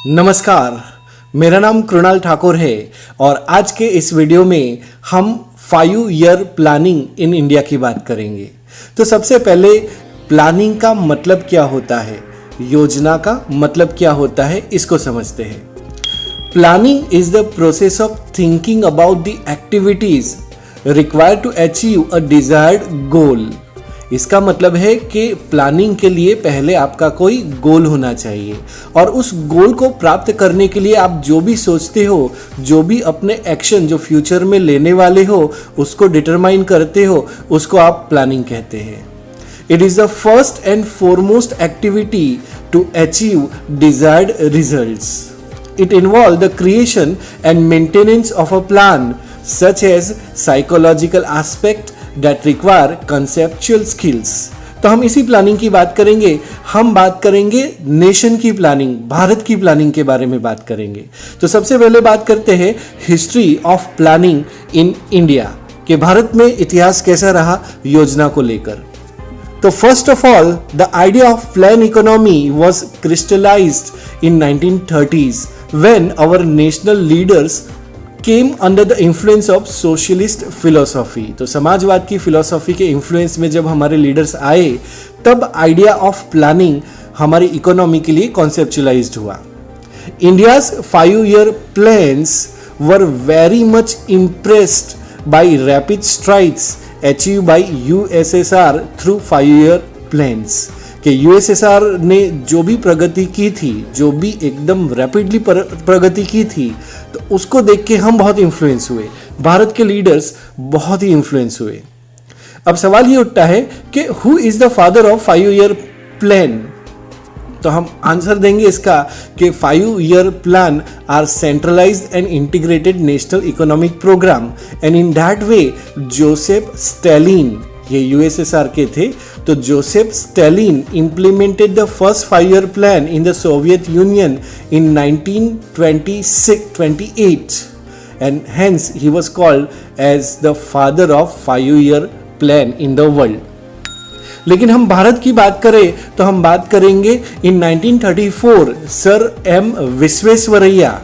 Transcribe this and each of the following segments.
नमस्कार, मेरा नाम कृणाल ठाकुर है और आज के इस वीडियो में हम 5 ईयर प्लानिंग इन इंडिया की बात करेंगे। तो सबसे पहले प्लानिंग का मतलब क्या होता है, योजना का मतलब क्या होता है, इसको समझते हैं। Planning is the process of thinking about the activities required to achieve a desired goal. इसका मतलब है कि प्लानिंग के लिए पहले आपका कोई गोल होना चाहिए और उस गोल को प्राप्त करने के लिए आप जो भी सोचते हो, जो भी अपने एक्शन जो फ्यूचर में लेने वाले हो उसको डिटरमाइन करते हो, उसको आप प्लानिंग कहते हैं। It is the first and foremost activity to achieve desired results. It involves the creation and maintenance of a plan, such as psychological aspect that require conceptual skills. तो हम इसी प्लानिंग की बात करेंगे। हम बात करेंगे नेशन की प्लानिंग, भारत की प्लानिंग के बारे में बात करेंगे। तो सबसे पहले बात करते हैं history of planning in India, कि भारत में इतिहास कैसा रहा योजना को लेकर। तो first of all the idea of plan economy was crystallised in 1930s when our national leaders came under the influence of socialist philosophy। तो समाजवाद की फिलोसॉफी के इन्फ्लुएंस में जब हमारे लीडर्स आए तब आइडिया ऑफ प्लानिंग हमारी इकोनॉमी के लिए कॉन्सेप्चुलाइज्ड हुआ। India's 5 year plans were very much impressed by rapid strides achieve by USSR through 5 year plans. कि यूएसएसआर ने जो भी प्रगति की थी, जो भी एकदम रैपिडली प्रगति की थी, तो उसको देख के हम बहुत इन्फ्लुएंस हुए, भारत के लीडर्स बहुत ही इन्फ्लुएंस हुए। अब सवाल ये उठता है कि who is the father of 5 year plan. तो हम आंसर देंगे इसका कि 5 year plan are centralised and integrated national economic programme and in that way Joseph Stalin, ये यूएसएसआर के थे, तो Joseph Stalin implemented the first 5 year plan in the Soviet Union in 1928 and hence he was called as the father of 5 year plan in the world। लेकिन हम भारत की बात करें तो हम बात करेंगे in 1934 sir M Visvesvaraya,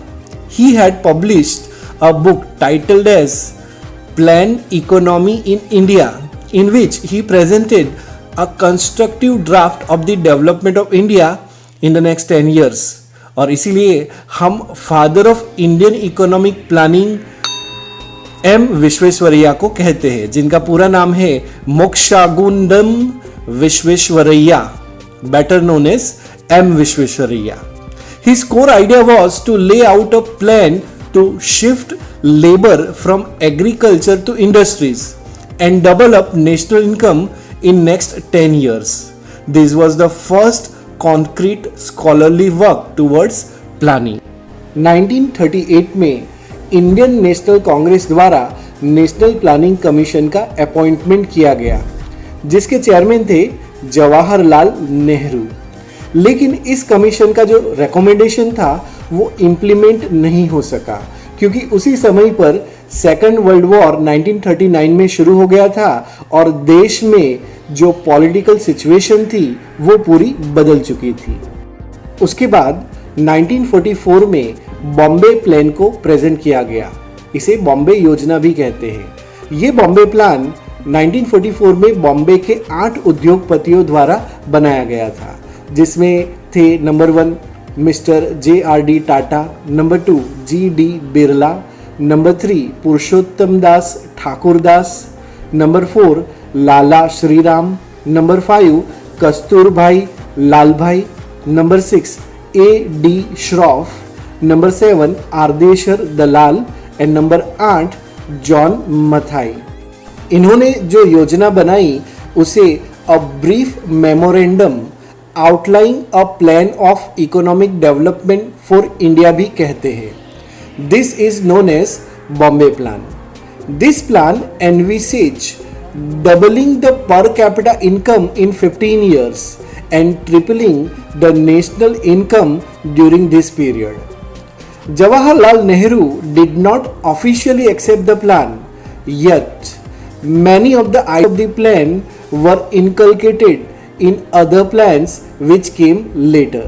he had published a book titled as Plan Economy in India in which he presented a constructive draft of the development of India in the next 10 years। और इसीलिए हम father of Indian economic planning M Visvesvaraya को कहते हैं, जिनका पूरा नाम है Mokshagundam Visvesvaraya, better known as M. Vishveshwaraya। His core idea was to lay out a plan to shift labor from agriculture to industries and double up national income in next 10 years। This was the first concrete scholarly work towards planning। 1938 में Indian national Congress द्वारा national planning commission का appointment किया गया, जिसके chairman थे जवाहरलाल नेहरू। लेकिन इस commission का जो रिकमेंडेशन था वो इम्प्लीमेंट नहीं हो सका, क्योंकि उसी समय पर सेकेंड वर्ल्ड वॉर 1939 में शुरू हो गया था और देश में जो पॉलिटिकल सिचुएशन थी वो पूरी बदल चुकी थी। उसके बाद 1944 में बॉम्बे प्लान को प्रेजेंट किया गया, इसे बॉम्बे योजना भी कहते हैं। ये बॉम्बे प्लान 1944 में बॉम्बे के 8 उद्योगपतियों द्वारा बनाया गया था, जिसमें थे number 1 mister JRD Tata, number 2 GD Birla, number 3 Purushottam Das Thakurdas, number 4 Lala Shriram, number 5 Kasturbhai Lalbhai, number 6 AD Shroff, number 7 Ardeshir Dalal and number 8 John Mathai. इन्होंने जो योजना बनाई उसे a brief memorandum outline a plan of economic development for India भी कहते हैं। This is known as Bombay Plan। This plan envisaged doubling the per capita income in 15 years and tripling the national income during this period। Jawaharlal Nehru did not officially accept the plan, yet many of the items of the plan were inculcated in other plans which came later।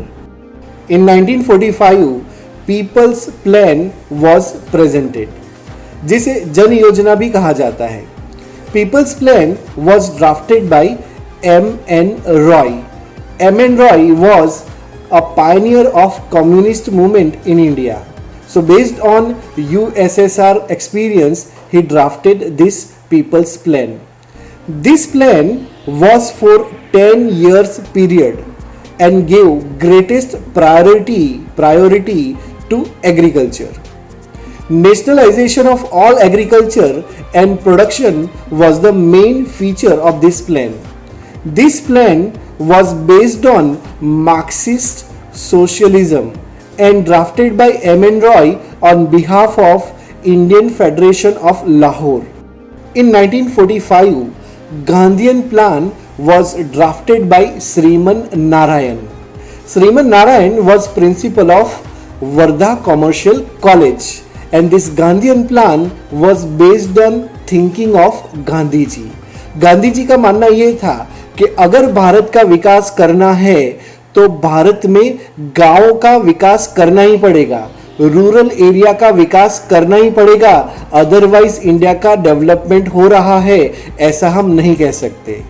In 1945, people's plan was presented, जिसे जन योजना भी कहा जाता है. People's plan was drafted bye M.N. Roy. M.N. Roy was a pioneer of communist movement in India. So based on USSR experience, he drafted this People's Plan. This plan was for 10 years period and gave greatest priority to agriculture. Nationalization of all agriculture and production was the main feature of this plan. This plan was based on Marxist socialism and drafted by M.N. Roy on behalf of Indian Federation of Lahore. In 1945, Gandhian plan was drafted by Sriman Narayan. Sriman Narayan was principal of Wardha Commercial College, and this Gandhian plan was based on thinking of Gandhi ji. Gandhi ji का मानना यह था कि अगर भारत का विकास करना है तो भारत में गांवों का विकास करना ही पड़ेगा, रूरल एरिया का विकास करना ही पड़ेगा, अदरवाइज इंडिया का डेवलपमेंट हो रहा है ऐसा हम नहीं कह सकते.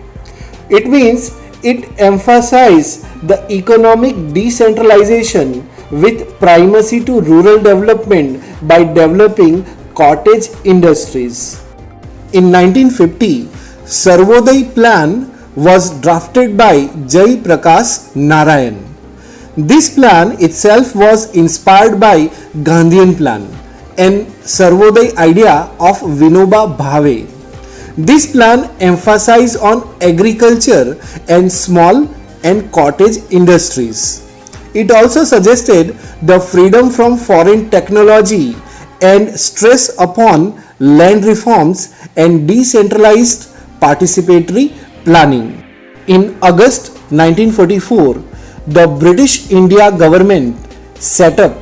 It means it emphasise the economic decentralisation with primacy to rural development by developing cottage industries. In 1950, Sarvodaya Plan was drafted by Jai Prakash Narayan. This plan itself was inspired by Gandhian plan and Sarvodaya idea of Vinoba Bhave. This plan emphasized on agriculture and small and cottage industries. It also suggested the freedom from foreign technology and stress upon land reforms and decentralized participatory planning. In August 1944, the British India government set up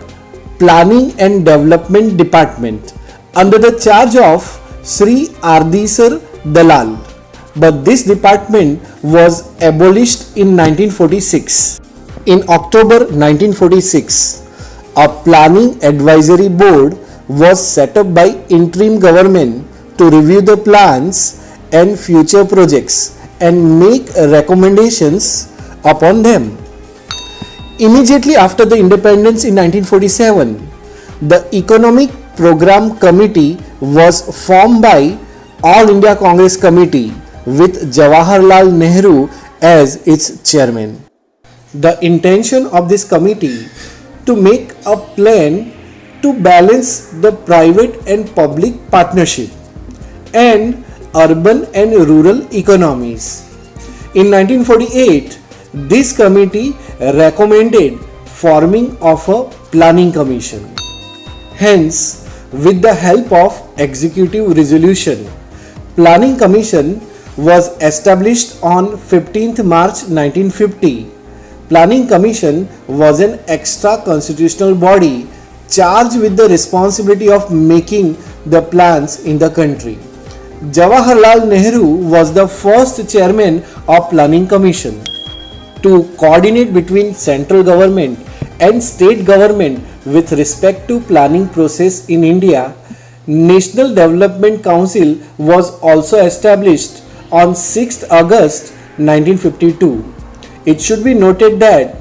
Planning and Development Department under the charge of Sri Ardisar Dalal, but this department was abolished in 1946. In October 1946, a planning advisory board was set up by interim government to review the plans and future projects and make recommendations upon them. Immediately after the independence in 1947, the Economic Program Committee was formed by All India Congress Committee with Jawaharlal Nehru as its chairman. The intention of this committee to make a plan to balance the private and public partnership and urban and rural economies. In 1948, this committee recommended forming of a planning commission. Hence, with the help of executive resolution, Planning Commission was established on 15th March 1950. Planning Commission was an extra constitutional body charged with the responsibility of making the plans in the country. Jawaharlal Nehru was the first chairman of Planning Commission. To coordinate between central government and state government with respect to planning process in India, National Development Council was also established on 6th August 1952. It should be noted that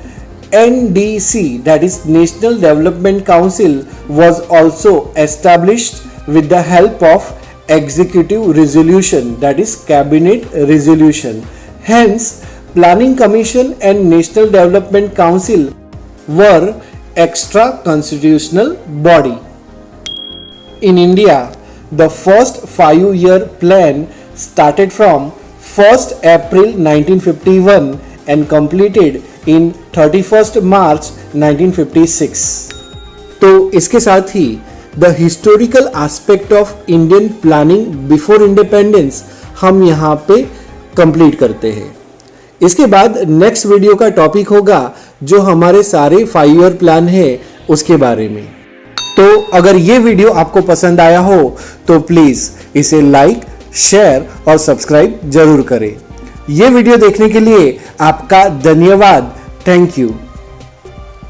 NDC, that is National Development Council, was also established with the help of executive resolution, that is cabinet resolution. Hence, Planning Commission and National Development Council were extra constitutional body. In India, the first 5-year plan started from 1st April 1951 and completed in 31st March 1956. तो इसके साथ ही the historical aspect of Indian planning before independence हम यहाँ पे complete करते हैं. इसके बाद नेक्स्ट वीडियो का टॉपिक होगा जो हमारे सारे 5-year प्लान है उसके बारे में. तो अगर ये वीडियो आपको पसंद आया हो तो प्लीज इसे लाइक, शेयर और सब्सक्राइब जरूर करें. ये वीडियो देखने के लिए आपका धन्यवाद. Thank you.